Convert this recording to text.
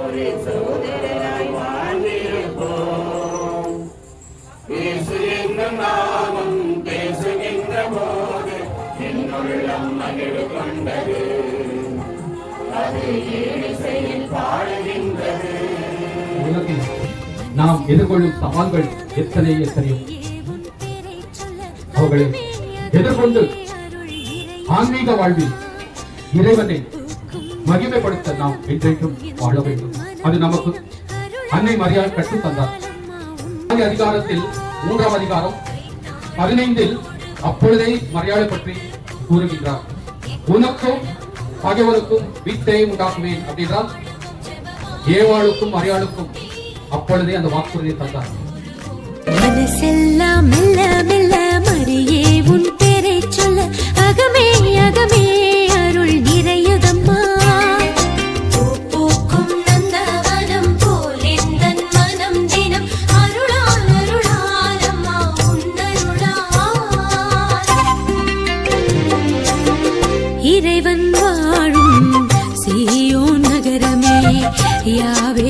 ஒரு சோதரராய் வாழ்ந்திருப்போம். இயேசு என்னும் நாமம் பேசுகின்ற போது என்னுள்ளம் மகிழ்வு கொண்டது. அது இசையில் பாடுகின்றது. நாம் எதிர்கொள்ளும் சவால்கள் எத்தனையோ அவர்களை எதிர்கொண்டு ஆன்மீக வாழ்வில் இறைவனை மகிமைப்படுத்த நாம் என்றென்றும் வாழ வேண்டும். அது நமக்கு அன்னை மரியாதை கற்றுத் தந்தார். அதிகாரத்தில் 3ஆம் அதிகாரம் 15 அப்பொழுதே மரியாதை பற்றி கூறுகின்றார். உனக்கும் பகைவருக்கும் வீட்டை உண்டாக்குவேன் அப்படின்றால் ஏவாளுக்கும் மரியாளுக்கும் அப்பொழுதே அந்த வாக்குறுதியை தந்தார். மனசெல்லாம் மெல்ல மெல்ல மரியே உன் பேரை சொல்ல அகமே அகமே அருள் நிறையுதம்மா. பூக்கும் நந்தவனம் போல் எந்தன் மனம் தினம் அருளால் அருளால் அம்மா உன்னருளால். இறைவன் வாழும் சீயோன் நகரமே யாவே